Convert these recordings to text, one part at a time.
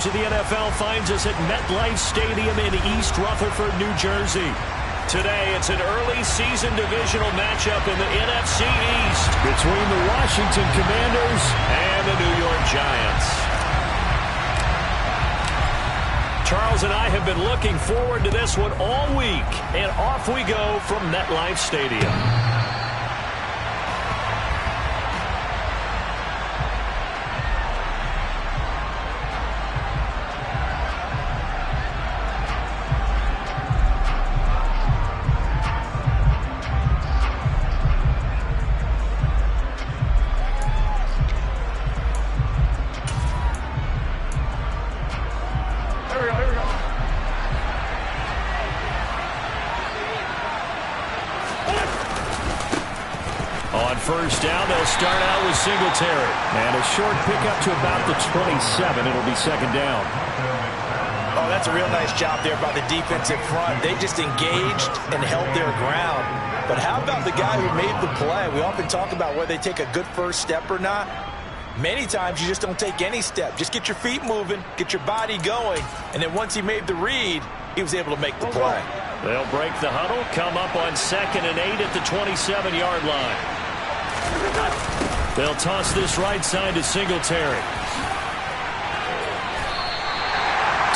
The NFL finds us at MetLife Stadium in East Rutherford, New Jersey. Today, it's an early season divisional matchup in the NFC East between the Washington Commanders and the New York Giants. Charles and I have been looking forward to this one all week, and off we go from MetLife Stadium. First down, they'll start out with Singletary. And a short pickup to about the 27. It'll be second down. Oh, that's a real nice job there by the defensive front. They just engaged and held their ground. But how about the guy who made the play? We often talk about whether they take a good first step or not. Many times you just don't take any step. Just get your feet moving, get your body going, and then once he made the read, he was able to make the play. They'll break the huddle, come up on 2nd and 8 at the 27-yard line. They'll toss this right side to Singletary.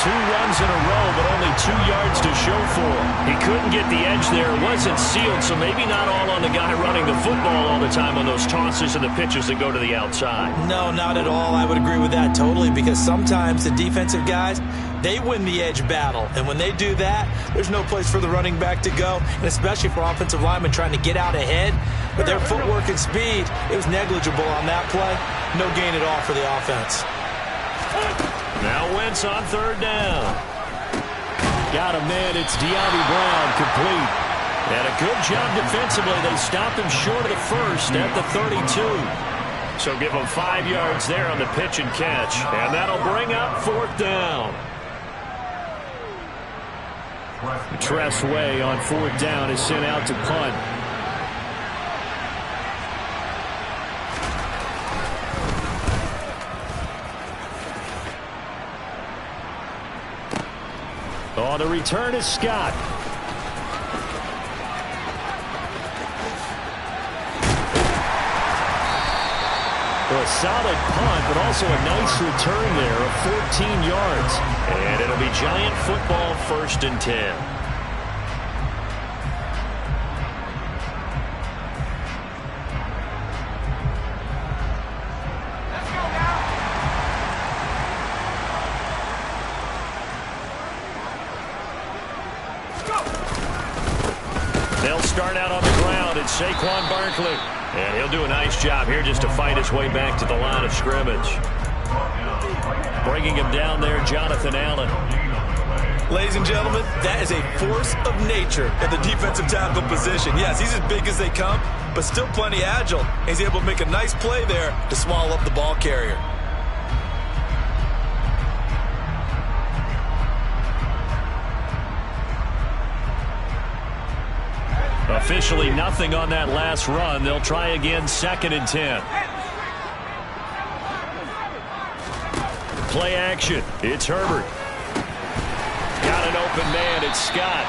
2 runs in a row, but only 2 yards to show for him. He couldn't get the edge there. It wasn't sealed, so maybe not all on the guy running the football all the time on those tosses and the pitches that go to the outside. No, not at all. I would agree with that totally, because sometimes the defensive guys, they win the edge battle. And when they do that, there's no place for the running back to go, and especially for offensive linemen trying to get out ahead. But their footwork and speed, it was negligible on that play. No gain at all for the offense. Now Wentz on 3rd down. Got him in. It's De'Ami Brown, complete. And a good job defensively. They stopped him short of the first at the 32. So give him 5 yards there on the pitch and catch. And that'll bring up 4th down. Tress Way on 4th down is sent out to punt. On the return is Scott. A solid punt, but also a nice return there of 14 yards. And it'll be Giant football, 1st and 10. They'll start out on the ground. It's Saquon Barkley. And he'll do a nice job here just to fight his way back to the line of scrimmage. Bringing him down there, Jonathan Allen. Ladies and gentlemen, that is a force of nature at the defensive tackle position. Yes, he's as big as they come, but still plenty agile. He's able to make a nice play there to swallow up the ball carrier. Officially nothing on that last run. They'll try again, 2nd and 10. Play action. It's Herbert. Got an open man. It's Scott.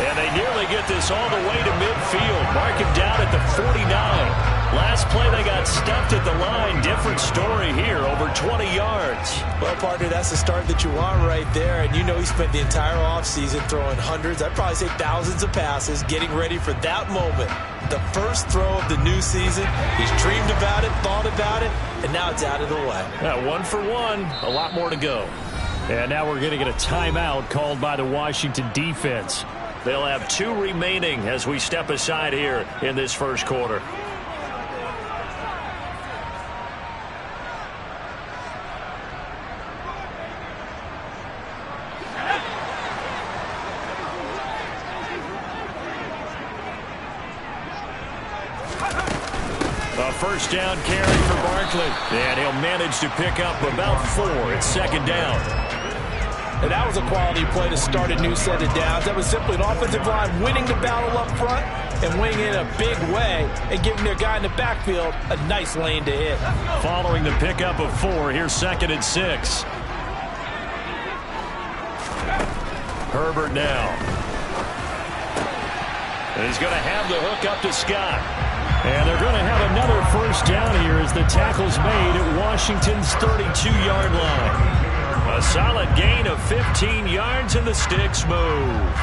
And they nearly get this all the way to midfield. Mark him down at the 49. Last play they got stuffed at the line. Different story here, over 20 yards. Well, partner, that's the start that you want right there. And you know he spent the entire offseason throwing hundreds, I'd probably say thousands of passes, getting ready for that moment. The first throw of the new season. He's dreamed about it, thought about it, and now it's out of the way. 1 for 1. A lot more to go. And now we're going to get a timeout called by the Washington defense. They'll have 2 remaining as we step aside here in this first quarter. A first down carry for Barkley. And he'll manage to pick up about 4. It's 2nd down. And that was a quality play to start a new set of downs. That was simply an offensive line winning the battle up front and winning in a big way and giving their guy in the backfield a nice lane to hit. Following the pickup of 4, here's 2nd and 6. Herbert now. And he's going to have the hook up to Scott. And they're going to have another first down here as the tackle's made at Washington's 32-yard line. A solid gain of 15 yards, and the sticks move.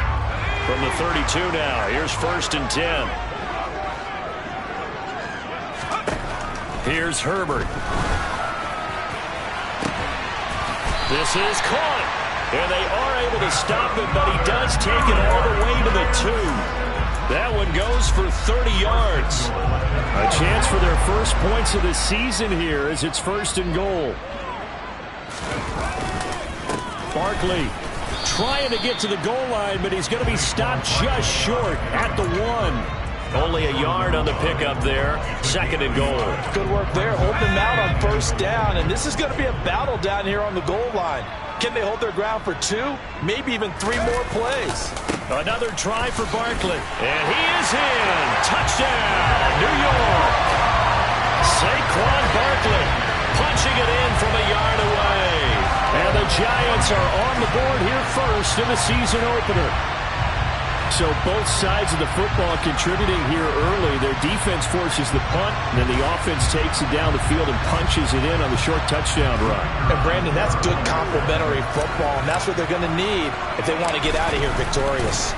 From the 32 now, here's 1st and 10. Here's Herbert. This is caught. And they are able to stop it, but he does take it all the way to the 2. That one goes for 30 yards. A chance for their first points of the season here as it's 1st and goal. Barkley trying to get to the goal line, but he's going to be stopped just short at the 1. Only a yard on the pickup there. 2nd and goal. Good work there, holding them out on 1st down, and this is going to be a battle down here on the goal line. Can they hold their ground for 2? Maybe even 3 more plays. Another try for Barkley. And he is in. Touchdown, New York. Saquon Barkley punching it in from a yard away. And the Giants are on the board here first in the season opener. So both sides of the football contributing here early. Their defense forces the punt, and then the offense takes it down the field and punches it in on the short touchdown run. And Brandon, that's good complementary football, and that's what they're going to need if they want to get out of here victorious.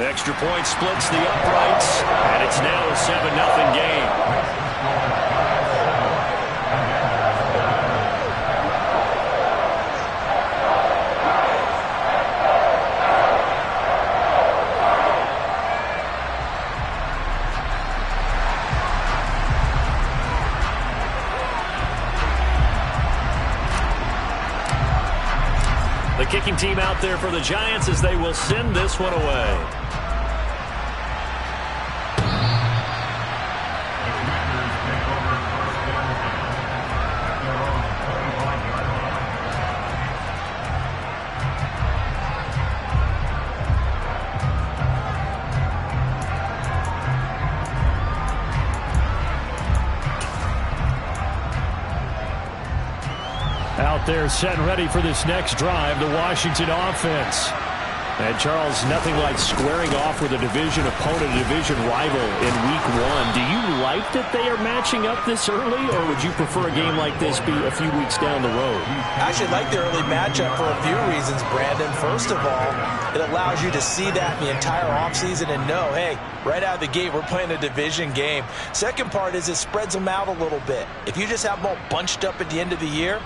Extra point splits the uprights, and it's now a 7-0 game. The kicking team out there for the Giants as they will send this one away. Out there set and ready for this next drive, the Washington offense. And Charles, nothing like squaring off with a division opponent, a division rival in week 1. Do you like that they are matching up this early, or would you prefer a game like this be a few weeks down the road? I actually like the early matchup for a few reasons, Brandon. First of all, it allows you to see that in the entire offseason and know, hey, right out of the gate, we're playing a division game. Second part is it spreads them out a little bit. If you just have them all bunched up at the end of the year,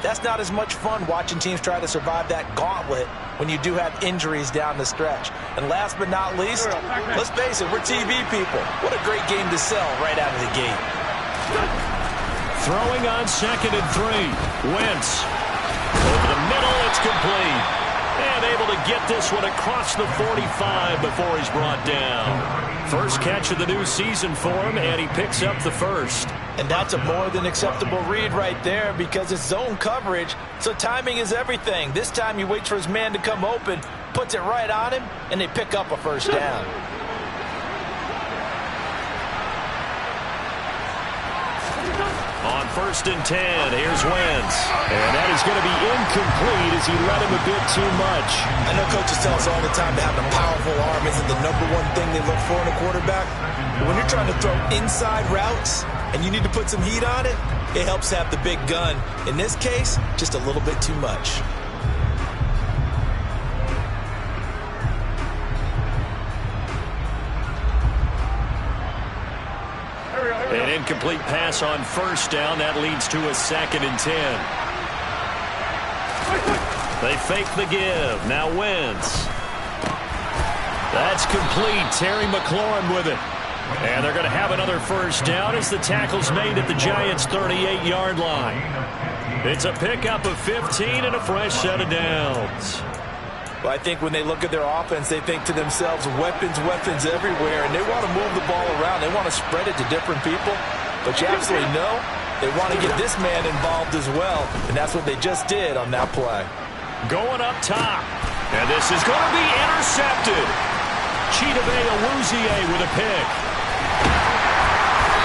that's not as much fun watching teams try to survive that gauntlet when you do have injuries down the stretch. And last but not least, let's face it, we're TV people. What a great game to sell right out of the gate. Throwing on 2nd and 3. Wentz. Over the middle, it's complete. And able to get this one across the 45 before he's brought down. First catch of the new season for him, and he picks up the first. And that's a more than acceptable read right there because it's zone coverage, so timing is everything. This time he waits for his man to come open, puts it right on him, and they pick up a first down. On 1st and 10, here's Wentz. And that is going to be incomplete as he let him a bit too much. I know coaches tell us all the time that having a powerful arm isn't the #1 thing they look for in a quarterback. But when you're trying to throw inside routes and you need to put some heat on it, it helps have the big gun. In this case, just a little bit too much. An incomplete pass on 1st down. That leads to a 2nd and 10. They fake the give. Now Wentz. That's complete. Terry McLaurin with it. And they're going to have another first down as the tackle's made at the Giants' 38-yard line. It's a pickup of 15 and a fresh set of downs. Well, I think when they look at their offense, they think to themselves, weapons everywhere, and they want to move the ball around. They want to spread it to different people. But you absolutely know they want to get this man involved as well, and that's what they just did on that play. Going up top, and this is going to be intercepted. Chidobe Awuzie with a pick.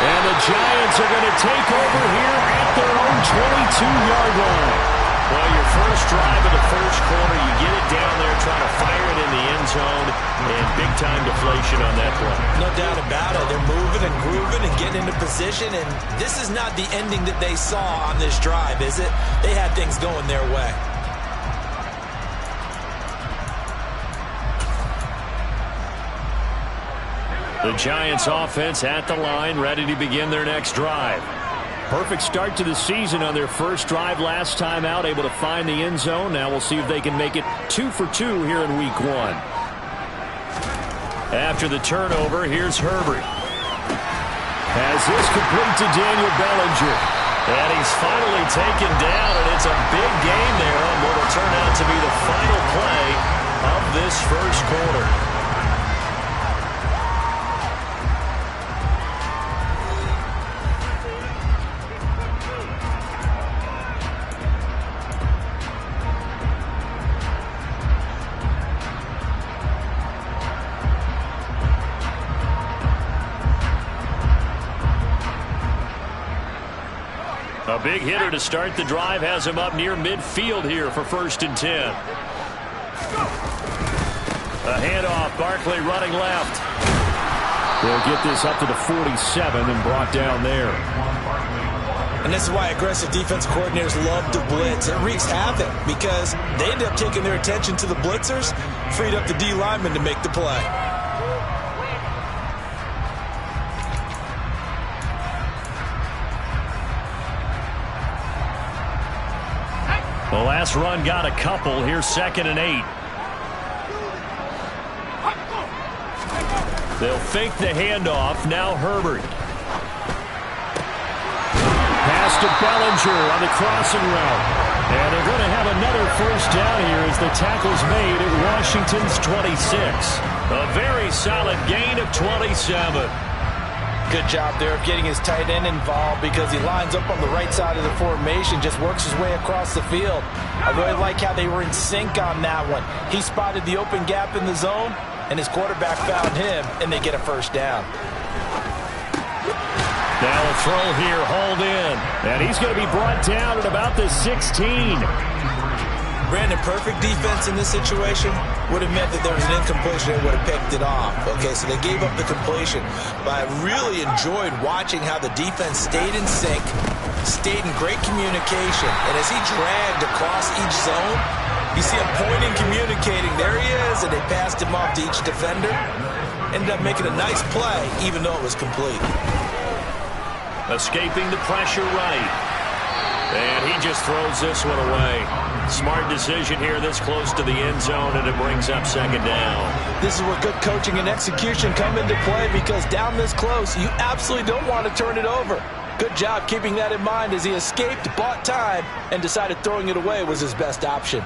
And the Giants are going to take over here at their own 22-yard line. Well, your first drive of the first quarter. You get it down there, trying to fire it in the end zone, and big-time deflation on that play. No doubt about it. They're moving and grooving and getting into position, and this is not the ending that they saw on this drive, is it? They had things going their way. The Giants offense at the line, ready to begin their next drive. Perfect start to the season on their first drive last time out, able to find the end zone. Now we'll see if they can make it 2 for 2 here in week 1. After the turnover, here's Herbert. Has this complete to Daniel Bellinger. And he's finally taken down, and it's a big game there on what will turn out to be the final play of this first quarter. A big hitter to start the drive has him up near midfield here for 1st and 10. A handoff, Barkley running left. They'll get this up to the 47 and brought down there. And this is why aggressive defense coordinators love to blitz. It wreaks havoc because they end up taking their attention to the blitzers, freed up the D lineman to make the play. The last run got a couple. Here's 2nd and 8. They'll fake the handoff. Now Herbert. Pass to Bellinger on the crossing route. And they're going to have another first down here as the tackle's made at Washington's 26. A very solid gain of 27. Good job there of getting his tight end involved because he lines up on the right side of the formation, just works his way across the field. I really like how they were in sync on that one. He spotted the open gap in the zone, and his quarterback found him, and they get a first down. Now a throw here, hauled in. And he's going to be brought down at about the 16. Brandon, perfect defense in this situation would have meant that there was an incompletion. They would have picked it off. Okay, so they gave up the completion. But I really enjoyed watching how the defense stayed in sync, stayed in great communication. And as he dragged across each zone, you see him pointing, communicating. There he is, and they passed him off to each defender. Ended up making a nice play, even though it was complete. Escaping the pressure right. And he just throws this one away. Smart decision here this close to the end zone, and it brings up 2nd down. This is where good coaching and execution come into play because down this close, you absolutely don't want to turn it over. Good job keeping that in mind as he escaped, bought time, and decided throwing it away was his best option.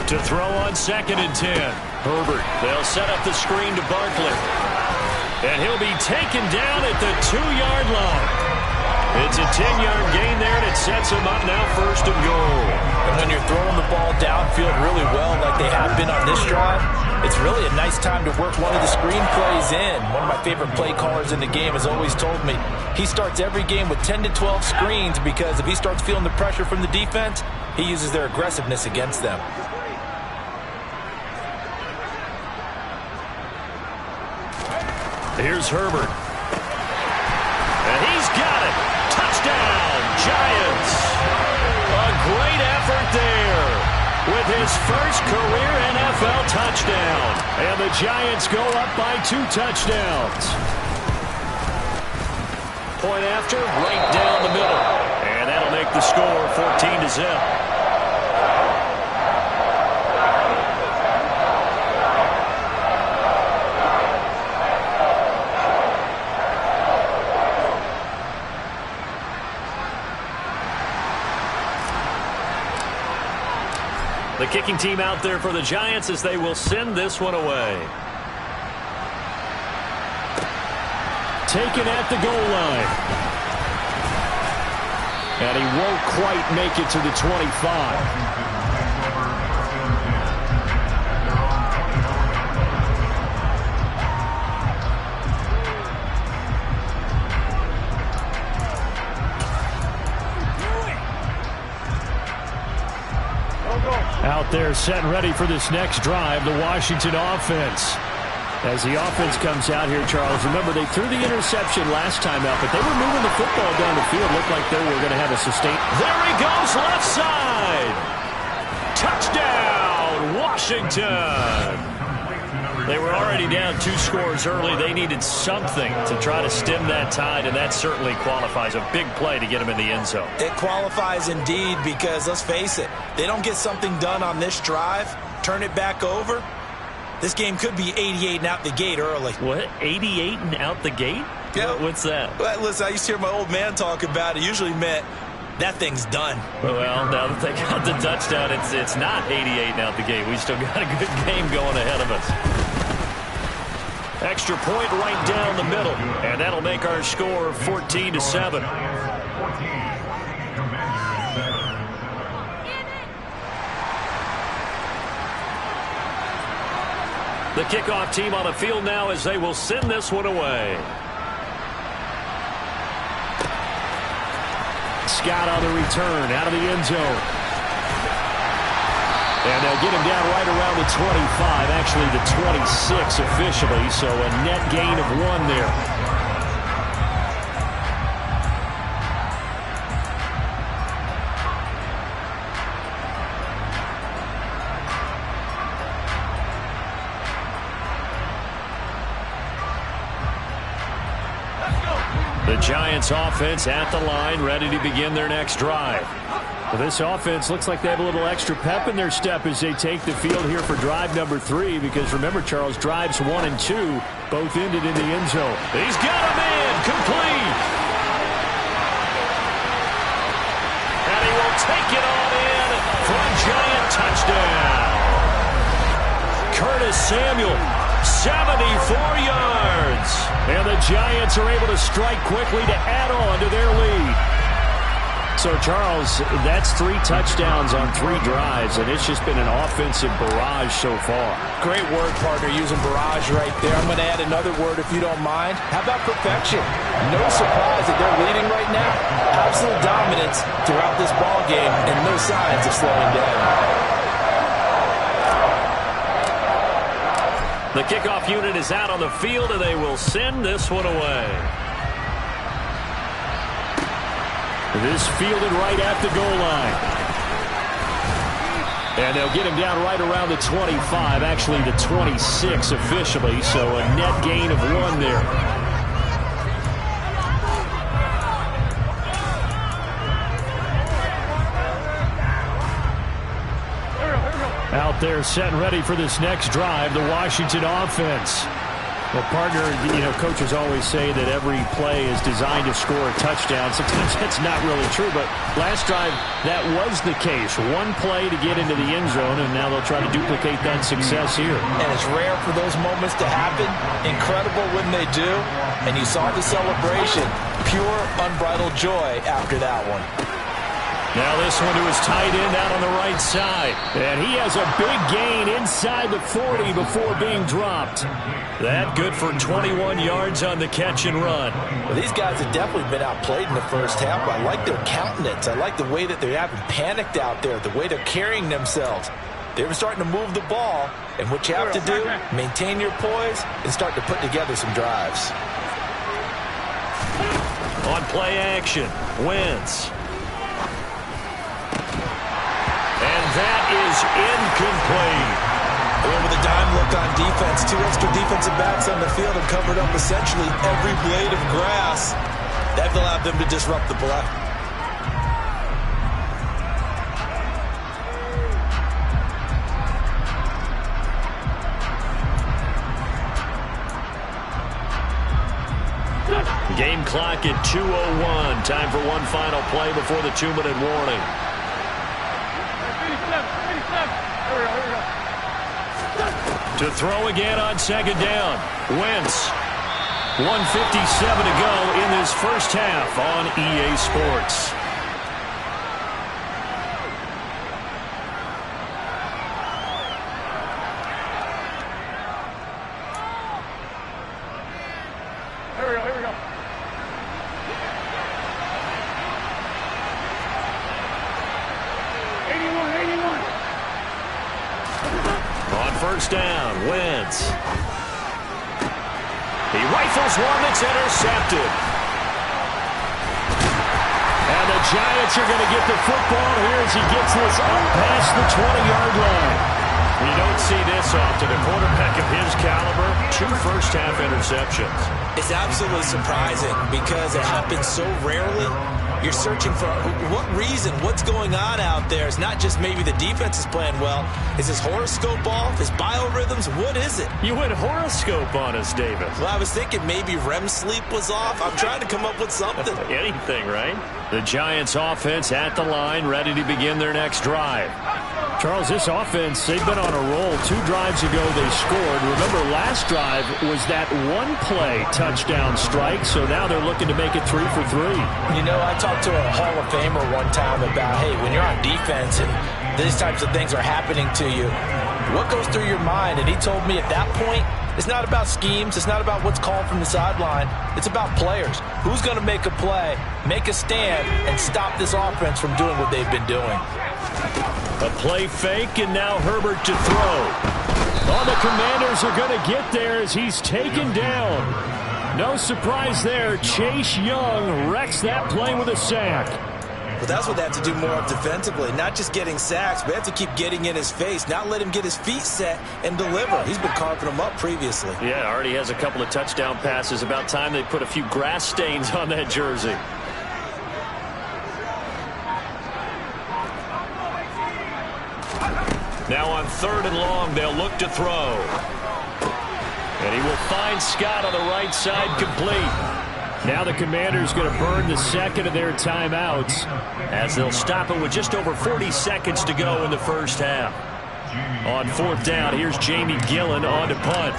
To throw on 2nd and 10. Herbert, they'll set up the screen to Barkley. And he'll be taken down at the 2-yard line. It's a 10-yard gain there, and it sets him up now 1st and goal. And when you're throwing the ball downfield really well like they have been on this drive, it's really a nice time to work one of the screen plays in. One of my favorite play callers in the game has always told me he starts every game with 10 to 12 screens because if he starts feeling the pressure from the defense, he uses their aggressiveness against them. Here's Herbert. And he's got it. Touchdown, Giants. A great effort there with his first career NFL touchdown. And the Giants go up by 2 touchdowns. Point after, right down the middle. And that'll make the score 14-0. The kicking team out there for the Giants as they will send this one away. Taken at the goal line. And he won't quite make it to the 25. there set and ready for this next drive, the Washington offense. As the offense comes out here, Charles, remember they threw the interception last time out, but they were moving the football down the field. Looked like they were going to have a sustain. There he goes, left side. Touchdown, Washington. They were already down 2 scores early. They needed something to try to stem that tide, and that certainly qualifies. A big play to get them in the end zone. It qualifies indeed because, let's face it, they don't get something done on this drive, turn it back over, this game could be 88 and out the gate early. What? 88 and out the gate? Yeah. What's that? Well, listen, I used to hear my old man talk about it. Usually meant that thing's done. Well, now that they got the touchdown, it's not 88 and out the gate. We still got a good game going ahead of us. Extra point right down the middle, and that'll make our score 14-7. The kickoff team on the field now as they will send this one away. Scott on the return out of the end zone. And they'll get him down right around the 25, actually the 26 officially, so a net gain of 1 there. The Giants offense at the line, ready to begin their next drive. Well, this offense looks like they have a little extra pep in their step as they take the field here for drive number 3, because remember, Charles, drives 1 and 2 both ended in the end zone. He's got a man complete. And he will take it on in for a Giant touchdown. Curtis Samuel, 74 yards. And the Giants are able to strike quickly to add on to their lead. So, Charles, that's 3 touchdowns on 3 drives, and it's just been an offensive barrage so far. Great word, partner, using barrage right there. I'm going to add another word if you don't mind. How about perfection? No surprise that they're leading right now. Absolute dominance throughout this ball game, and no signs of slowing down. The kickoff unit is out on the field, and they will send this one away. This fielded right at the goal line. And they'll get him down right around the 25, actually the 26 officially, so a net gain of 1 there. Out there set and ready for this next drive, the Washington offense. Well, partner, coaches always say that every play is designed to score a touchdown. Sometimes that's not really true, but last drive, that was the case. 1 play to get into the end zone, and now they'll try to duplicate that success here. And it's rare for those moments to happen. Incredible when they do. And you saw the celebration. Pure, unbridled joy after that one. Now this one to his tight end out on the right side. And he has a big gain inside the 40 before being dropped. That good for 21 yards on the catch and run. Well, these guys have definitely been outplayed in the first half. I like their countenance. I like the way that they haven't panicked out there, the way they're carrying themselves. They were starting to move the ball. And what you have to do, maintain your poise and start to put together some drives. On play action, Wentz. And that is incomplete. Well, with a dime look on defense, 2 extra defensive backs on the field and covered up essentially every blade of grass. That allowed them to disrupt the play. Game clock at 2:01. Time for one final play before the 2-minute warning. To throw again on second down. Wentz. 1:57 to go in this first half on EA Sports. Here we go. first down. Wentz. He rifles one that's intercepted. And the Giants are going to get the football here as he gets this up past the 20-yard line. You don't see this often. A quarterback of his caliber, 2 first-half interceptions. It's absolutely surprising because it happens so rarely. You're searching for what reason, what's going on out there. It's not just maybe the defense is playing well. Is his horoscope off? His biorhythms? What is it? You went horoscope on us, David. Well, I was thinking maybe REM sleep was off. I'm trying to come up with something. Anything, right? The Giants offense at the line, ready to begin their next drive. Charles, this offense, they've been on a roll. 2 drives ago they scored. Remember, last drive was that one-play touchdown strike, so now they're looking to make it 3 for 3. You know, I talked to a Hall of Famer one time about, hey, when you're on defense and these types of things are happening to you, what goes through your mind? And he told me at that point, it's not about schemes. It's not about what's called from the sideline. It's about players. Who's going to make a play, make a stand, and stop this offense from doing what they've been doing. A play fake, and now Herbert to throw. Oh, the Commanders are going to get there as he's taken down. No surprise there. Chase Young wrecks that play with a sack. But that's what they have to do more of defensively, not just getting sacks, but they have to keep getting in his face, not let him get his feet set and deliver. He's been carving them up previously. Yeah, already has a couple of touchdown passes. About time they put a few grass stains on that jersey. Now on 3rd and long, they'll look to throw. And he will find Scott on the right side, complete. Now the Commanders going to burn the second of their timeouts as they'll stop it with just over 40 seconds to go in the first half. On 4th down, here's Jamie Gillen on to punt.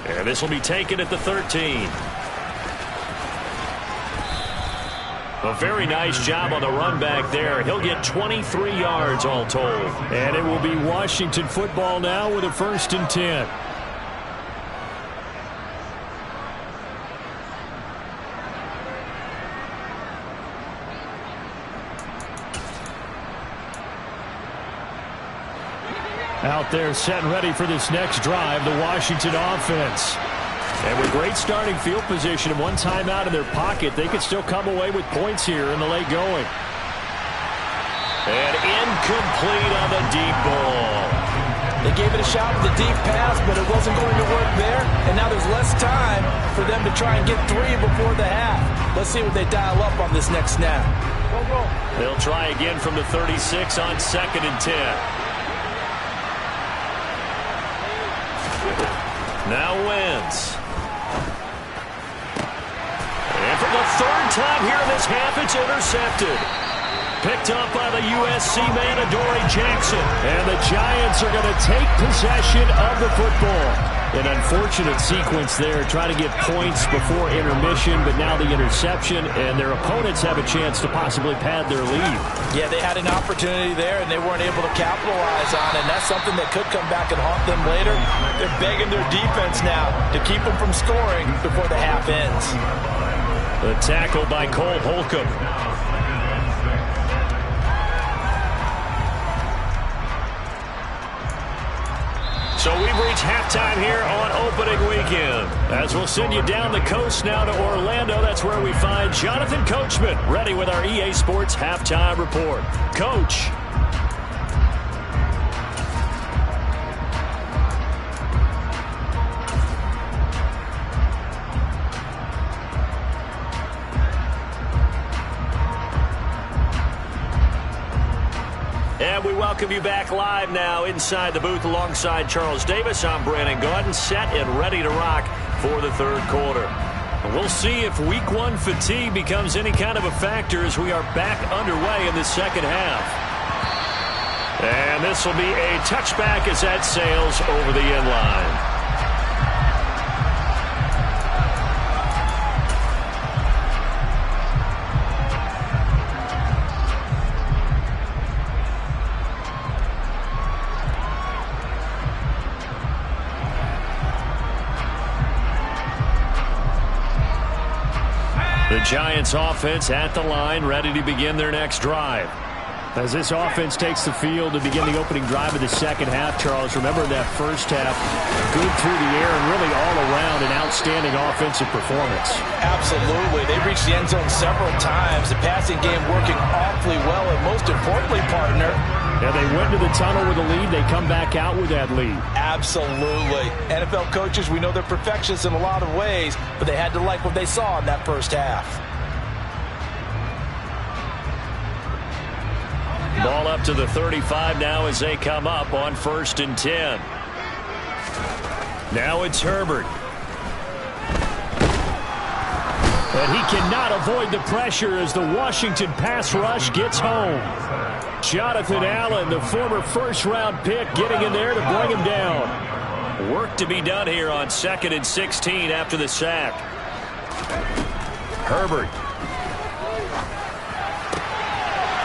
And this will be taken at the 13. A very nice job on the run back there. He'll get 23 yards all told. And it will be Washington football now with a 1st and 10. Out there set and ready for this next drive, the Washington offense. And with great starting field position and one timeout in their pocket, they could still come away with points here in the late going. And incomplete on the deep ball. They gave it a shot with the deep pass, but it wasn't going to work there. And now there's less time for them to try and get 3 before the half. Let's see what they dial up on this next snap. They'll try again from the 36 on 2nd and 10. Now Wentz. And for the 3rd time here in this half, it's intercepted. Picked up by the USC man, Adoree Jackson. And the Giants are going to take possession of the football. An unfortunate sequence there, trying to get points before intermission, but now the interception, and their opponents have a chance to possibly pad their lead. Yeah, they had an opportunity there, and they weren't able to capitalize on it, and that's something that could come back and haunt them later. They're begging their defense now to keep them from scoring before the half ends. The tackle by Cole Holcomb. So we've reached halftime here on opening weekend. As we'll send you down the coast now to Orlando, that's where we find Jonathan Coachman ready with our EA Sports Halftime Report. Coach. And we welcome you back live now inside the booth alongside Charles Davis. I'm Brandon Gaudin, set and ready to rock for the 3rd quarter. We'll see if week 1 fatigue becomes any kind of a factor as we are back underway in the 2nd half. And this will be a touchback as that sails over the end line. The Giants offense at the line, ready to begin their next drive. As this offense takes the field to begin the opening drive of the second half, Charles, remember that first half, good through the air and really all around an outstanding offensive performance. Absolutely. They reached the end zone several times. The passing game working awfully well, and most importantly, partner, yeah, they went to the tunnel with a lead. They come back out with that lead. Absolutely. NFL coaches, we know they're perfectionists in a lot of ways, but they had to like what they saw in that first half. Ball up to the 35 now as they come up on 1st and 10. Now it's Herbert. And he cannot avoid the pressure as the Washington pass rush gets home. Jonathan Allen, the former first-round pick, getting in there to bring him down. Work to be done here on 2nd and 16 after the sack. Herbert.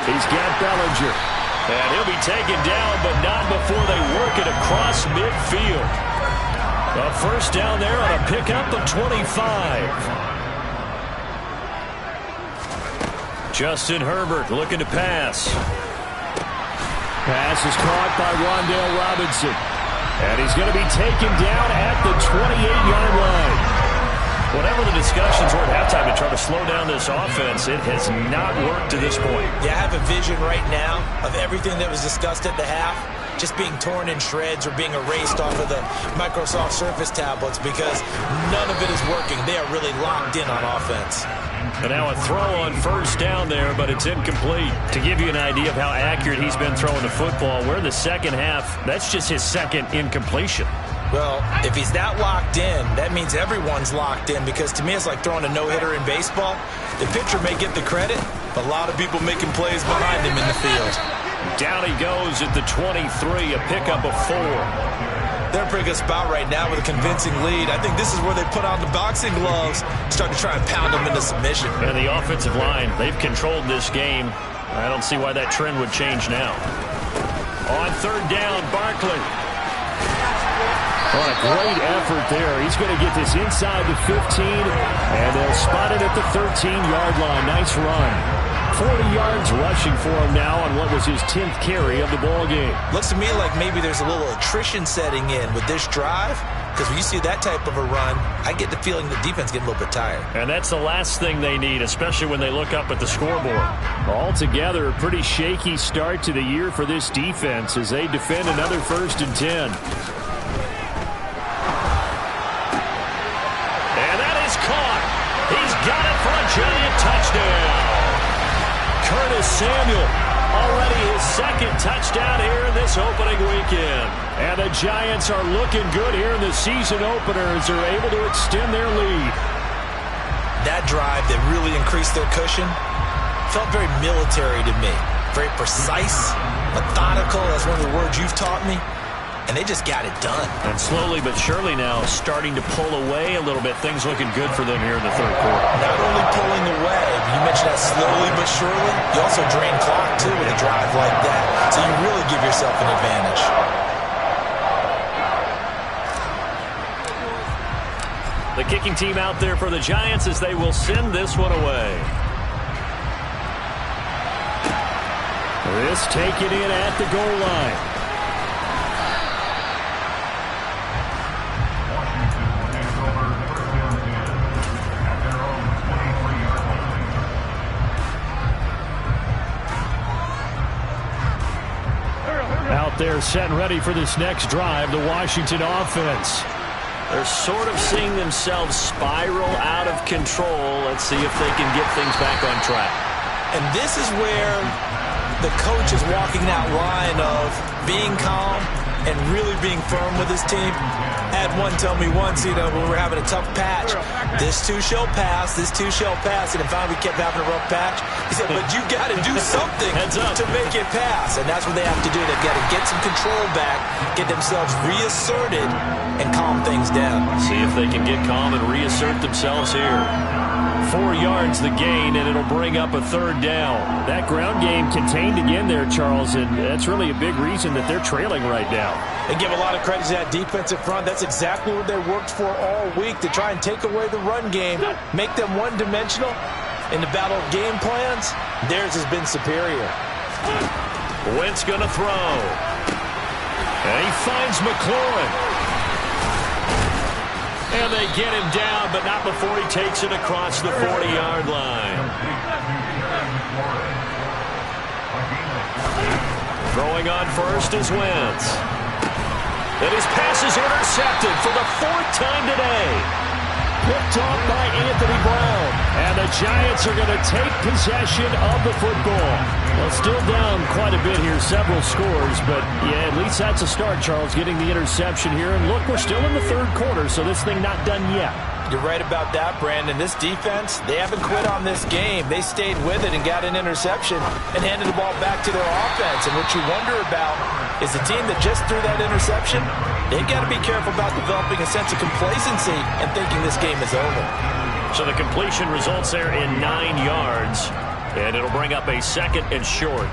He's got Bellinger. And he'll be taken down, but not before they work it across midfield. A first down there on a pickup of 25. Justin Herbert looking to pass. Pass is caught by Wan'Dale Robinson. And he's going to be taken down at the 28-yard line. Whatever the discussions were at halftime to try to slow down this offense, it has not worked to this point. Yeah, I have a vision right now of everything that was discussed at the half just being torn in shreds or being erased off of the Microsoft Surface tablets because none of it is working. They are really locked in on offense. And now a throw on first down there, but it's incomplete. To give you an idea of how accurate he's been throwing the football, we're in the second half. That's just his second incompletion. Well, if he's that locked in, that means everyone's locked in because to me it's like throwing a no-hitter in baseball. The pitcher may get the credit, but a lot of people making plays behind him in the field. Down he goes at the 23, a pickup of 4. They're in a pretty good spot right now with a convincing lead. I think this is where they put on the boxing gloves, start to try and pound them into submission. And the offensive line, they've controlled this game. I don't see why that trend would change now. On 3rd down, Barkley. Oh, a great effort there. He's going to get this inside the 15, and they'll spot it at the 13-yard line. Nice run. 40 yards rushing for him now on what was his 10th carry of the ball game. Looks to me like maybe there's a little attrition setting in with this drive, because when you see that type of a run, I get the feeling the defense getting a little bit tired. And that's the last thing they need, especially when they look up at the scoreboard. Altogether, a pretty shaky start to the year for this defense as they defend another 1st and 10. He's got it for a giant touchdown. Curtis Samuel, already his 2nd touchdown here in this opening weekend. And the Giants are looking good here in the season opener as they're able to extend their lead. That drive that really increased their cushion felt very military to me. Very precise, methodical, that's one of the words you've taught me. And they just got it done. And slowly but surely now starting to pull away a little bit. Things looking good for them here in the 3rd quarter. Not only pulling away, you mentioned that slowly but surely, you also drain clock too with a drive like that. So you really give yourself an advantage. The kicking team out there for the Giants as they will send this one away. This taken in at the goal line. Out there set and ready for this next drive, the Washington offense. They're sort of seeing themselves spiral out of control. Let's see if they can get things back on track. And this is where the coach is walking that line of being calm and really being firm with his team. I had one tell me once, when we were having a tough patch, this too shall pass, this too shall pass. And if we kept having a rough patch, he said, but you got to do something to make it pass. And that's what they have to do. They've got to get some control back, get themselves reasserted, and calm things down. See if they can get calm and reassert themselves here. 4 yards the gain, and it'll bring up a third down. That ground game contained again there, Charles, and that's really a big reason that they're trailing right now. And give a lot of credit to that defensive front. That's exactly what they worked for all week, to try and take away the run game, make them one-dimensional. In the battle of game plans, theirs has been superior. Wentz going to throw. And he finds McLaurin. And they get him down, but not before he takes it across the 40-yard line. Throwing on first is Wentz. And his pass is intercepted for the 4th time today. Picked off by Anthony Brown. And the Giants are going to take possession of the football. Well, still down quite a bit here, several scores, but yeah, at least that's a start, Charles, getting the interception here. And look, we're still in the 3rd quarter, so this thing not done yet. You're right about that, Brandon. This defense, they haven't quit on this game. They stayed with it and got an interception and handed the ball back to their offense. And what you wonder about is the team that just threw that interception, they've got to be careful about developing a sense of complacency and thinking this game is over. So the completion results there in 9 yards, and it'll bring up a 2nd and short.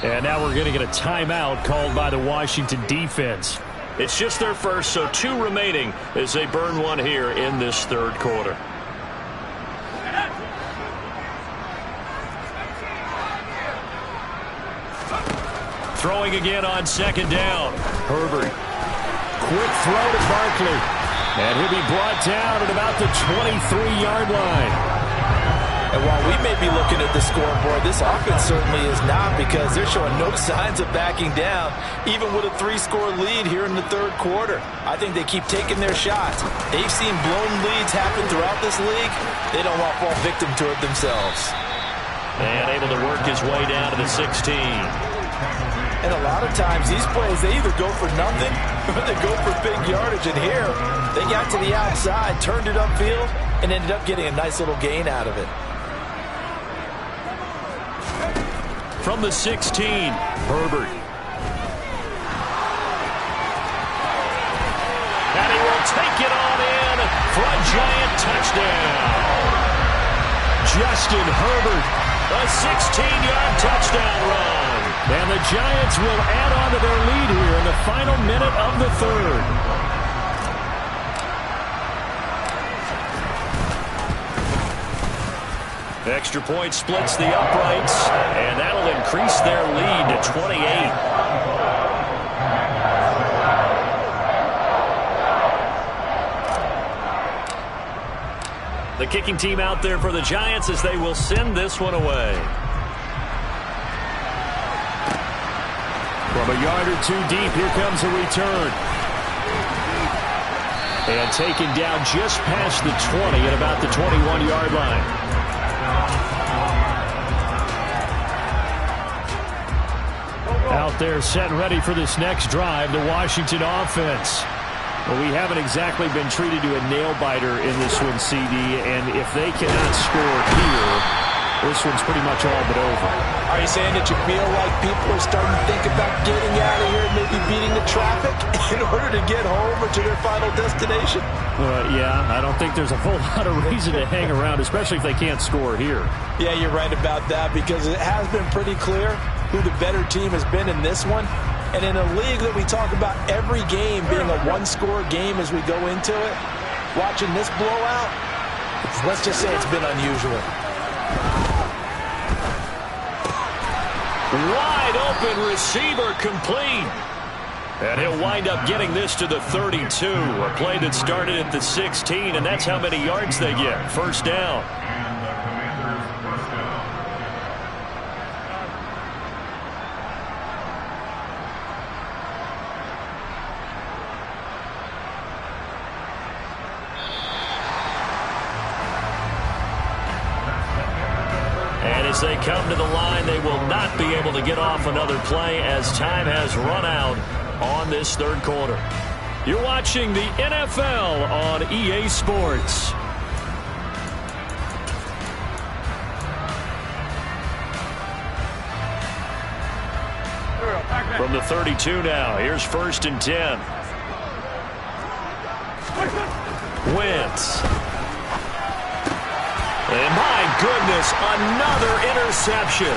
And now we're going to get a timeout called by the Washington defense. It's just their first, so 2 remaining as they burn one here in this 3rd quarter. Throwing again on 2nd down. Herbert. Quick throw to Barkley. And he'll be brought down at about the 23-yard line. And while we may be looking at the scoreboard, this offense certainly is not, because they're showing no signs of backing down, even with a 3-score lead here in the 3rd quarter. I think they keep taking their shots. They've seen blown leads happen throughout this league. They don't want to fall victim to it themselves. And able to work his way down to the 16. And a lot of times, these plays, they either go for nothing or they go for big yardage. And here, they got to the outside, turned it upfield, and ended up getting a nice little gain out of it. From the 16, Herbert. And he will take it on in for a Giant touchdown. Justin Herbert, a 16-yard touchdown run. And the Giants will add on to their lead here in the final minute of the 3rd. Extra point splits the uprights, and that'll increase their lead to 28. The kicking team out there for the Giants as they will send this one away. From a yard or 2 deep, here comes a return. And taken down just past the 20 at about the 21-yard line. Out there set and ready for this next drive, the Washington offense. Well, we haven't exactly been treated to a nail-biter in this one, CD, and if they cannot score here, this one's pretty much all but over. Are you saying that you feel like people are starting to think about getting out of here and maybe beating the traffic in order to get home or to their final destination? Yeah, I don't think there's a whole lot of reason to hang around, especially if they can't score here. Yeah, you're right about that, because it has been pretty clear who the better team has been in this one. And in a league that we talk about every game being a 1-score game as we go into it, watching this blowout, let's just say it's been unusual. Wide open receiver complete. And he'll wind up getting this to the 32. A play that started at the 16, and that's how many yards they get. 1st down. As they come to the line, they will not be able to get off another play as time has run out on this 3rd quarter. You're watching the NFL on EA Sports. From the 32 now, here's 1st and 10. Wentz. And my goodness, another interception.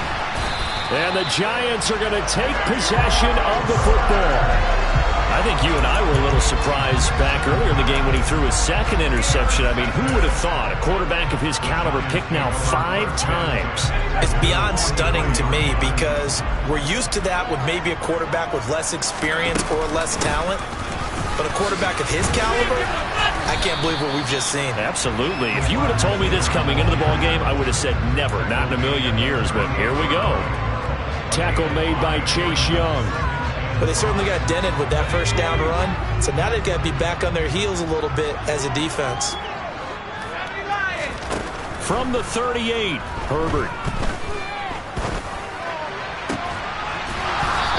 And the Giants are going to take possession of the football. I think you and I were a little surprised back earlier in the game when he threw his 2nd interception. I mean, who would have thought a quarterback of his caliber picked now 5 times? It's beyond stunning to me because we're used to that with maybe a quarterback with less experience or less talent. But a quarterback of his caliber, I can't believe what we've just seen. Absolutely. If you would have told me this coming into the ballgame, I would have said never, not in a million years. But here we go. Tackle made by Chase Young. But they certainly got dented with that 1st down run. So now they've got to be back on their heels a little bit as a defense. From the 38, Herbert.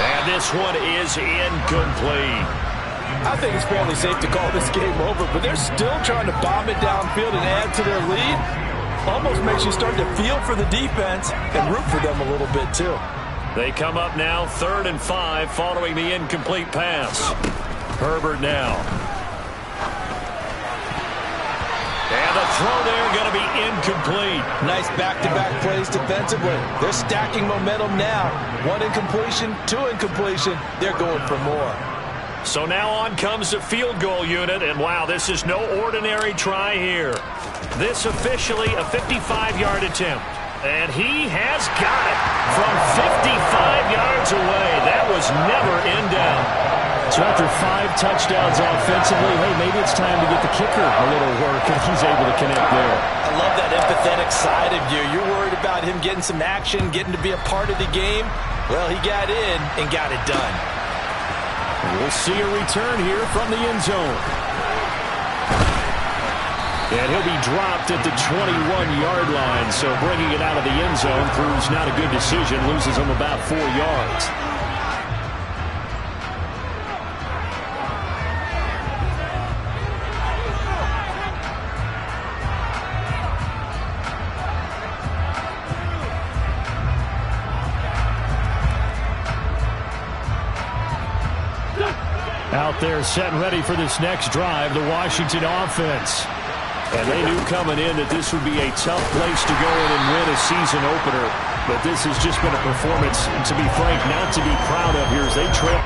And this one is incomplete. I think it's fairly safe to call this game over, but they're still trying to bomb it downfield and add to their lead. Almost makes you start to feel for the defense and root for them a little bit too. They come up now 3rd and 5 following the incomplete pass. Herbert now. And the throw there going to be incomplete. Nice back-to-back plays defensively. They're stacking momentum now. 1 incompletion, 2 incompletion. They're going for more. So now on comes the field goal unit, and wow, this is no ordinary try here. This officially a 55-yard attempt. And he has got it from 55 yards away. That was never in doubt. So after 5 touchdowns offensively, hey, maybe it's time to get the kicker a little work, and he's able to connect there. I love that empathetic side of you. You're worried about him getting some action, getting to be a part of the game. Well, he got in and got it done. We'll see a return here from the end zone. And he'll be dropped at the 21-yard line. So bringing it out of the end zone proves not a good decision. Loses him about 4 yards. Out there set and ready for this next drive, the Washington offense. And they knew coming in that this would be a tough place to go in and win a season opener. But this has just been a performance, to be frank, not to be proud of here as they trail.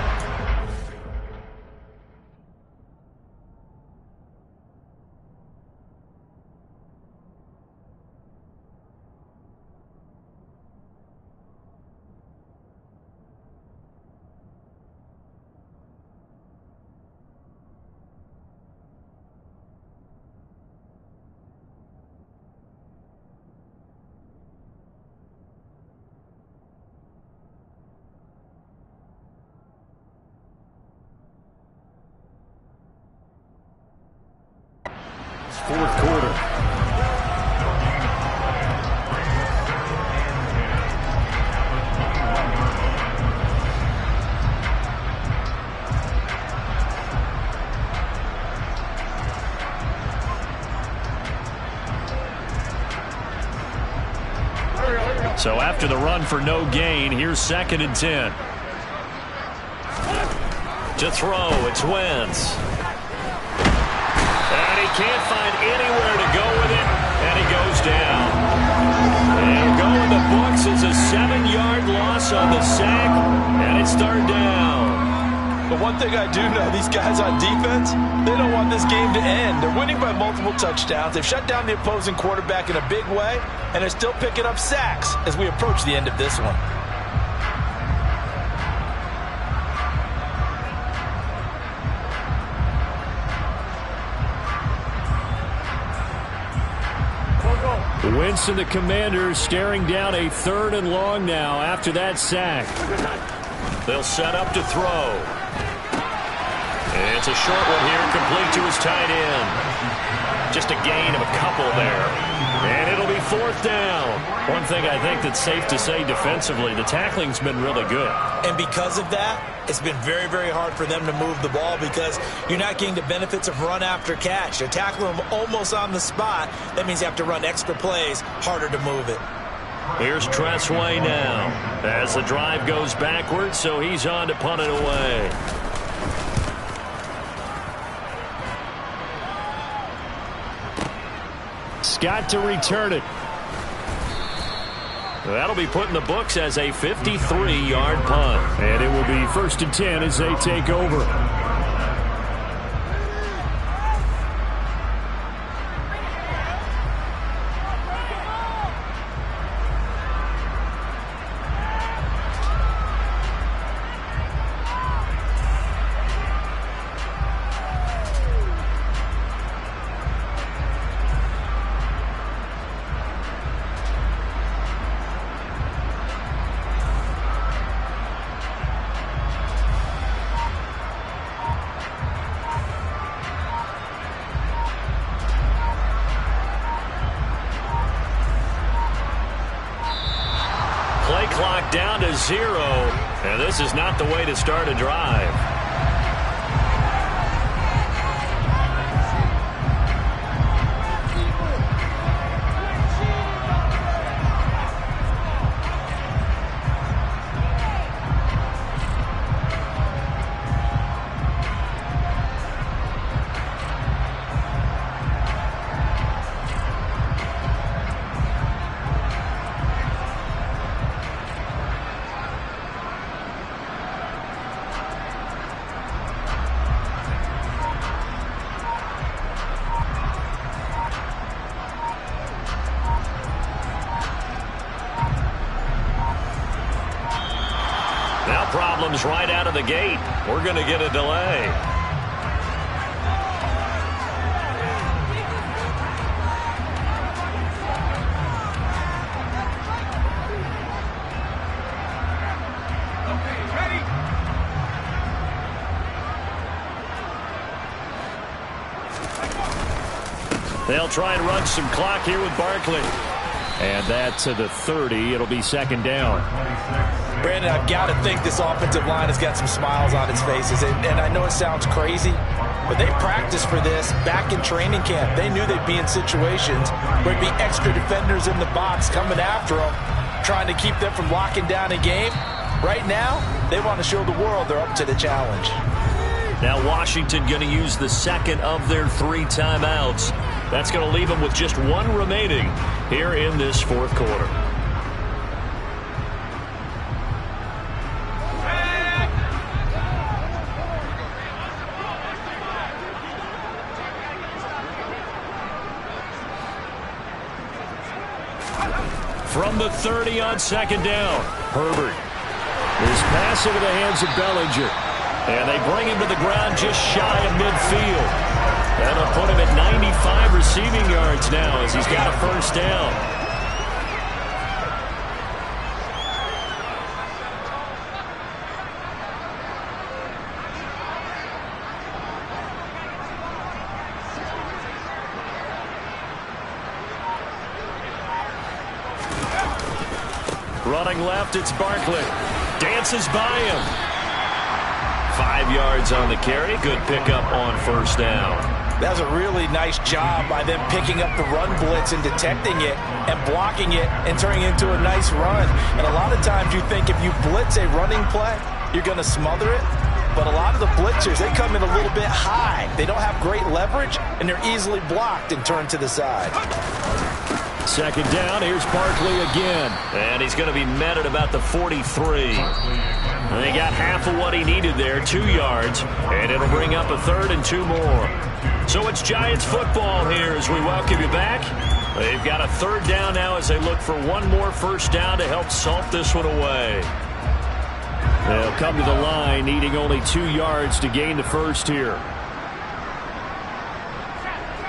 Fourth quarter. So after the run for no gain, here's 2nd and 10. To throw, it's Wentz. And he can't find anywhere to go with it, and he goes down. And go in the books as a 7-yard loss on the sack, and it's 3rd down. But one thing I do know, these guys on defense, they don't want this game to end. They're winning by multiple touchdowns. They've shut down the opposing quarterback in a big way, and they're still picking up sacks as we approach the end of this one. Wentz and the Commanders staring down a 3rd and long now after that sack. They'll set up to throw. And it's a short one here, complete to his tight end. Just a gain of a couple there. And it'll be 4th down. One thing I think that's safe to say defensively, the tackling's been really good. And because of that, it's been very, very hard for them to move the ball because you're not getting the benefits of run after catch. They're tackling them almost on the spot. That means you have to run extra plays, harder to move it. Here's Tressway now as the drive goes backwards, so he's on to punt it away. Scott to return it. That'll be put in the books as a 53-yard punt. And it will be 1st and 10 as they take over. Clock down to 0, and this is not the way to start a drive. Now problems right out of the gate. We're going to get a delay. They'll try and run some clock here with Barkley. And that to the 30. It'll be 2nd down. Brandon, I've got to think this offensive line has got some smiles on its faces. And I know it sounds crazy, but they practiced for this back in training camp. They knew they'd be in situations where there'd be extra defenders in the box coming after them, trying to keep them from locking down a game. Right now, they want to show the world they're up to the challenge. Now Washington going to use the 2nd of their 3 timeouts. That's going to leave them with just 1 remaining here in this 4th quarter. From the 30 on 2nd down, Herbert. His pass into the hands of Bellinger. And they bring him to the ground just shy of midfield. That'll put him at 95 receiving yards now as he's got a 1st down. Running left, it's Barkley. Dances by him. 5 yards on the carry. Good pickup on 1st down. That was a really nice job by them picking up the run blitz and detecting it and blocking it and turning it into a nice run. And a lot of times you think if you blitz a running play, you're going to smother it. But a lot of the blitzers, they come in a little bit high. They don't have great leverage, and they're easily blocked and turned to the side. 2nd down. Here's Barkley again. And he's going to be met at about the 43. And they got half of what he needed there, 2 yards. And it'll bring up a 3rd and 2 more. So it's Giants football here as we welcome you back. They've got a 3rd down now as they look for 1 more 1st down to help salt this one away. They'll come to the line, needing only 2 yards to gain the 1st here.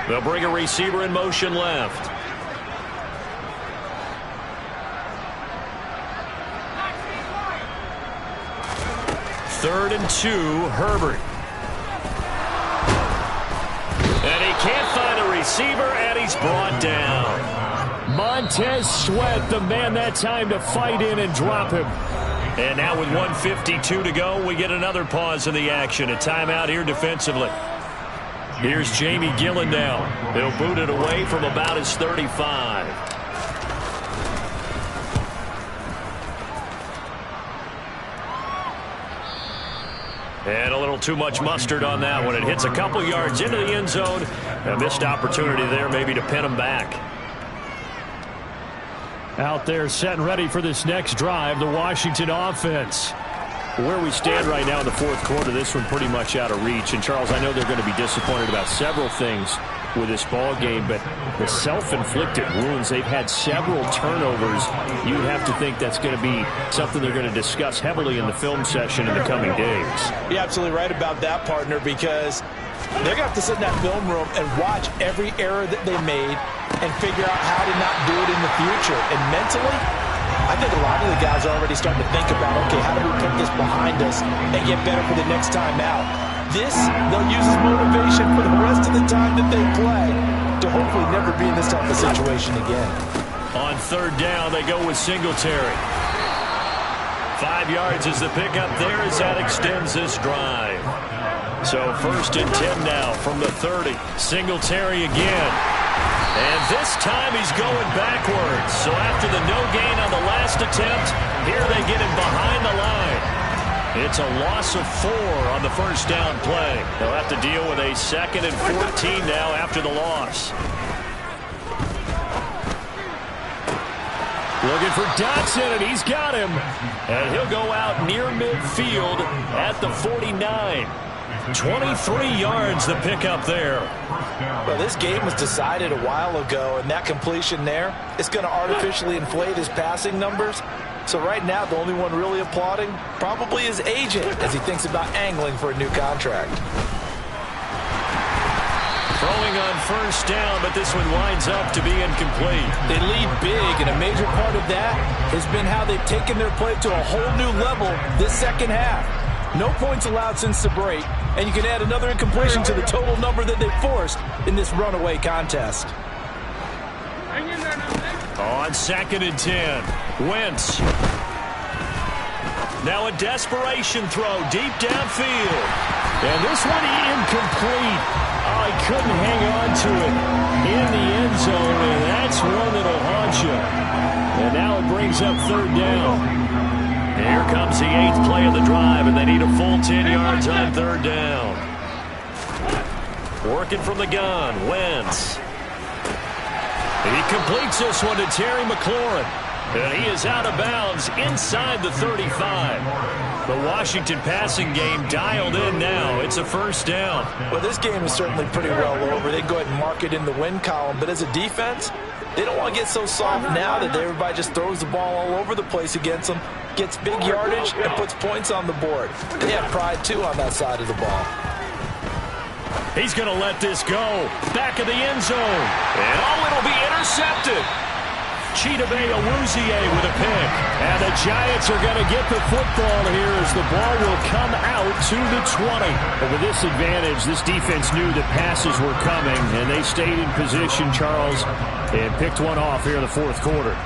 They'll bring a receiver in motion left. Third and 2, Herbert. And he can't find a receiver, and he's brought down. Montez Sweat, the man that time to fight in and drop him. And now with 1:52 to go, we get another pause in the action. A timeout here defensively. Here's Jamie Gillen now. He'll boot it away from about his 35. And a little too much mustard on that one. It hits a couple yards into the end zone. A missed opportunity there maybe to pin them back. Out there set and ready for this next drive, the Washington offense. Where we stand right now in the fourth quarter, this one pretty much out of reach. And, Charles, I know they're going to be disappointed about several things with this ball game, but the self-inflicted wounds, they've had several turnovers. You would have to think that's going to be something they're going to discuss heavily in the film session in the coming days. You're absolutely right about that, partner, because they're going to have to sit in that film room and watch every error that they made and figure out how to not do it in the future. And mentally, I think a lot of the guys are already starting to think about, okay, how do we put this behind us and get better for the next time out? This, they'll use as motivation for the rest of the time that they play to hopefully never be in this type of situation again. On third down, they go with Singletary. 5 yards is the pickup there as that extends this drive. So 1st and 10 now from the 30. Singletary again. And this time he's going backwards. So after the no gain on the last attempt, here they get him behind the line. It's a loss of 4 on the first down play. They'll have to deal with a 2nd and 14 now after the loss. Looking for Dotson, and he's got him. And he'll go out near midfield at the 49. 23 yards the pickup there. Well, this game was decided a while ago, and that completion there is going to artificially inflate his passing numbers. So right now, the only one really applauding probably his agent as he thinks about angling for a new contract. Throwing on first down, but this one winds up to be incomplete. They lead big, and a major part of that has been how they've taken their play to a whole new level this second half. No points allowed since the break, and you can add another incompletion to the total number that they forced in this runaway contest. On 2nd and 10, Wentz. Now a desperation throw deep downfield. And this one incomplete. Oh, he couldn't hang on to it in the end zone, and that's one that'll haunt you. And now it brings up 3rd down. Here comes the 8th play of the drive, and they need a full 10 yards on 3rd down. Working from the gun, Wentz. He completes this one to Terry McLaurin. And he is out of bounds inside the 35. The Washington passing game dialed in now. It's a 1st down. Well, this game is certainly pretty well over. They can go ahead and mark it in the win column. But as a defense, they don't want to get so soft now that everybody just throws the ball all over the place against them, gets big yardage, and puts points on the board. They have pride, too, on that side of the ball. He's going to let this go. Back of the end zone. And it'll be intercepted. Chidobe Awuzie with a pick. And the Giants are going to get the football here as the ball will come out to the 20. But with this advantage, this defense knew that passes were coming, and they stayed in position, Charles, and picked one off here in the fourth quarter.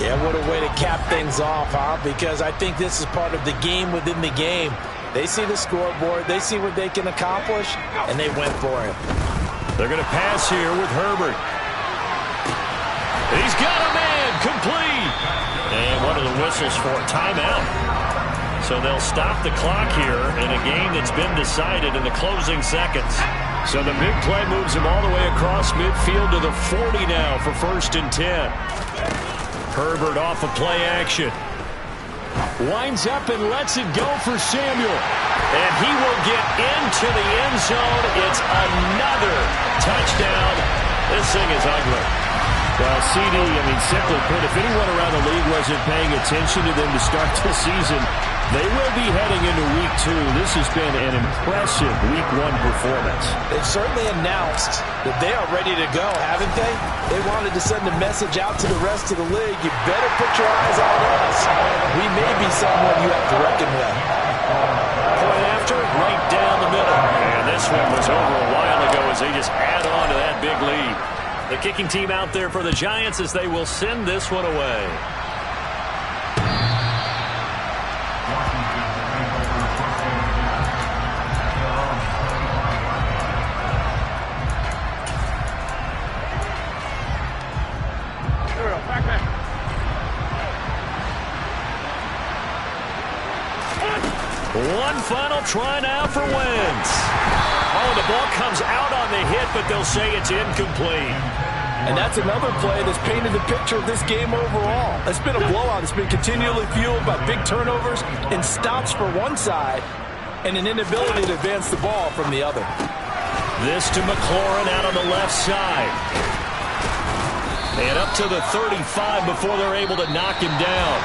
Yeah, what a way to cap things off, huh? Because I think this is part of the game within the game. They see the scoreboard, they see what they can accomplish, and they went for it. They're going to pass here with Herbert. He's got a man, complete. And one of the whistles for a timeout. So they'll stop the clock here in a game that's been decided in the closing seconds. So the big play moves him all the way across midfield to the 40 now for 1st and 10. Herbert off of play action. Winds up and lets it go for Samuel. And he will get into the end zone. It's another touchdown. This thing is ugly. Well, CD, simply put, if anyone around the league wasn't paying attention to them to start the season, they will be heading into Week 2. This has been an impressive Week 1 performance. They've certainly announced that they are ready to go, haven't they? They wanted to send a message out to the rest of the league. You better put your eyes on us. We may be someone you have to reckon with. Point after, right down the middle. And this one was over a while ago as they just add on to that big lead. The kicking team out there for the Giants as they will send this one away. One final try now for Wentz. Oh, the ball comes out on the hit, but they'll say it's incomplete. And that's another play that's painted the picture of this game overall. It's been a blowout. It's been continually fueled by big turnovers and stops for one side and an inability to advance the ball from the other. This to McLaurin out on the left side. And up to the 35 before they're able to knock him down.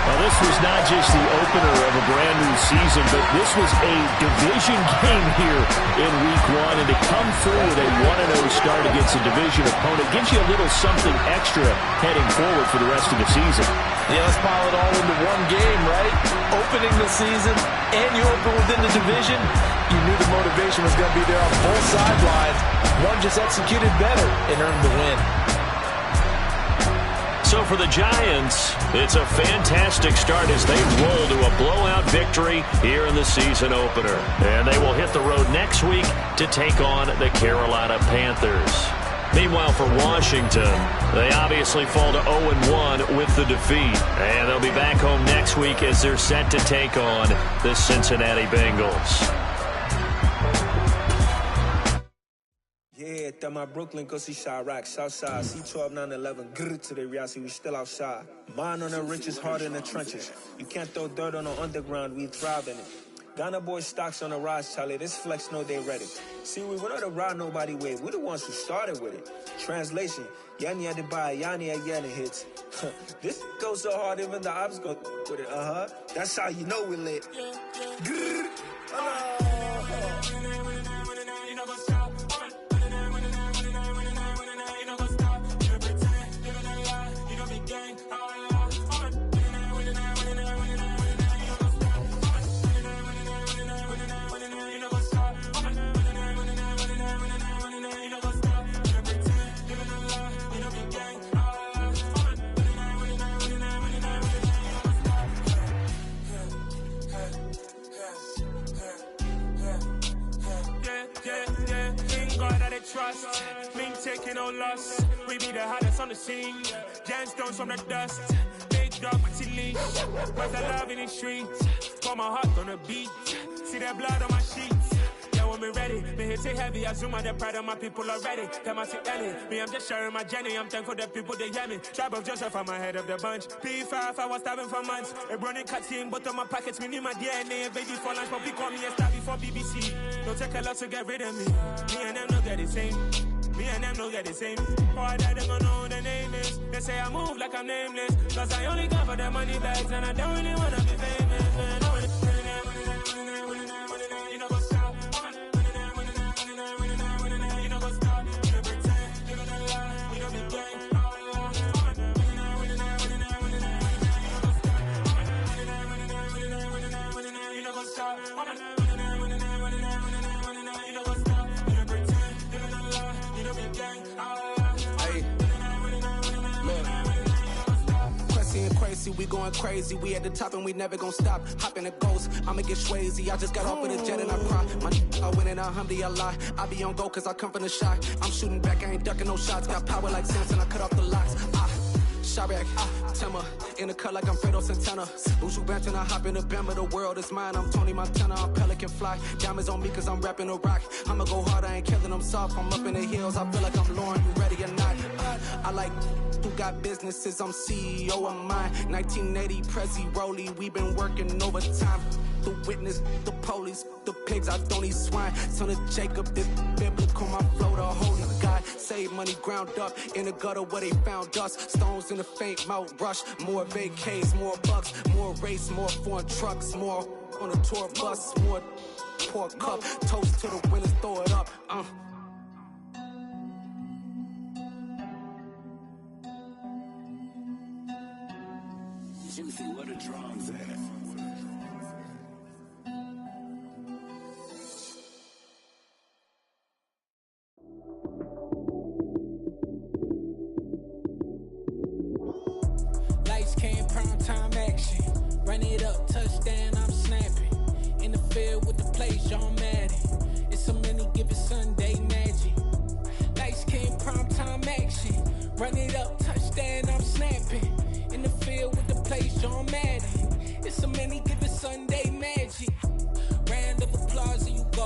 Well, this was not just the opener of a brand-new season, but this was a division game here in Week 1. And to come through with a 1-0 start against a division opponent gives you a little something extra heading forward for the rest of the season. Yeah, let's pile it all into one game, right? Opening the season, and you open within the division. You knew the motivation was going to be there on both sidelines. One just executed better and earned the win. So for the Giants, it's a fantastic start as they roll to a blowout victory here in the season opener. And they will hit the road next week to take on the Carolina Panthers. Meanwhile, for Washington, they obviously fall to 0-1 with the defeat. And they'll be back home next week as they're set to take on the Cincinnati Bengals. Yeah, that my Brooklyn, go see Chirac, Southside, C12, 911, grrr to the reality, we still outside. Mine on the richest, heart in the trenches. You can't throw dirt on the underground, we thrive in it. Ghana boys stocks on the rise, Charlie, this flex know they ready. See, we went on the ride nobody wave, we the ones who started with it. Translation, Yanni had to buy, Yanni had Yanni hits. This goes so hard, even the ops go with it, That's how you know we lit. Grrr, trust, Ming taking no loss. We be the hottest on the scene. Gemstones from the dust. Big dog, pretty leash. Where's the love in the streets? Pour my heart on the beat. See that blood on my sheets. Yeah, when we ready, me hit it heavy. I zoom out the pride of my people already. Them I see Ellie. Me, I'm just sharing my journey. I'm thankful the people they hear me. Tribe of Joseph, I'm ahead of the bunch. P5, I was starving for months. A running cut team, but on my pockets, me need my DNA. And baby for lunch, but we call me a star before BBC. Don't take a lot to get rid of me. Me and them no get the same. Me and them no get the same. Boy, that them gonna know who the name is. They say I move like I'm nameless. Cause I only come for the money bags. And I don't really wanna be famous, man. You know what's up? You know what's up? You know pretend. You know the lie. We don't be gang. You know what's up? We going crazy, we at the top and we never gonna stop. Hop in a ghost, I'ma get Swayze. I just got off with a jet and I cry. I win in a Humvee, I lie. I be on go cause I come from the shot. I'm shooting back, I ain't ducking no shots. Got power like Samson, I cut off the locks. Chirac, Timmer, in the cut like I'm Fredo Santana. Bushu Banton, I hop in the Bama, the world is mine. I'm Tony Montana, I'm Pelican Fly. Diamonds on me cause I'm rapping a rock. I'ma go hard, I ain't killing them soft. I'm up in the hills, I feel like I'm Lauren, you ready or not? I like who got businesses, I'm CEO of mine. 1980 Prezi Rolly, we been working overtime. The witness, the police, the pigs, I don't eat swine. Son of Jacob, this biblical, my flow, the holy God. Save money ground up in the gutter where they found us. Stones in the faint mouth rush. More vacays, more bucks, more race, more foreign trucks, more on a tour bus, more pour cup. Toast to the winners, throw it up. Juicy, what a drums at. Lights came, prime time action. Run it up, touchdown, I'm snapping. In the field with the play, John Madden. It's a many given Sunday magic. Lights came, prime time action. Run it up, touchdown, I'm snapping. In the field with the play, John Madden. It's a many given Sunday magic.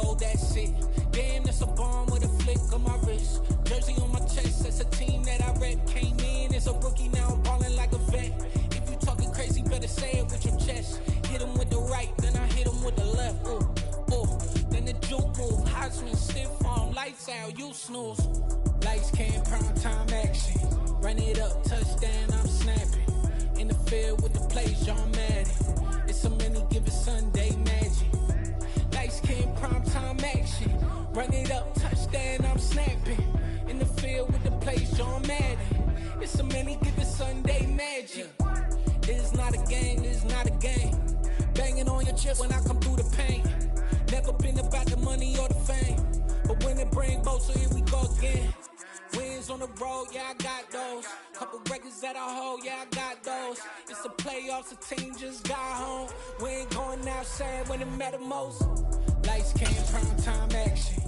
roll that shit. Damn, that's a bomb with a flick on my wrist. Jersey on my chest, that's a team that I rep. Came in as a rookie, now I'm ballin' like a vet. If you talking crazy, better say it with your chest. Hit him with the right, then I hit him with the left. Ooh, ooh. Then the juke move, Heisman, stiff arm, lights out, you snooze. Lights came, prime time action. Run it up, touchdown, I'm snapping. In the field with the plays, John Madden. It's a many given Sunday magic. Lights came, prime time action. Run it up, touchdown, I'm snapping. In the field with the plays, John Madden. It's a many given Sunday magic. This is not a game, this is not a game. Banging on your chest when I come through the pain. Never been about the money or the fame. But when it bring both, so here we go again. Wins on the road, yeah, I got those. Couple records that I hold, yeah, I got those. It's the playoffs, the team just got home. We ain't going outside when it matter most. Lights came, prime time action.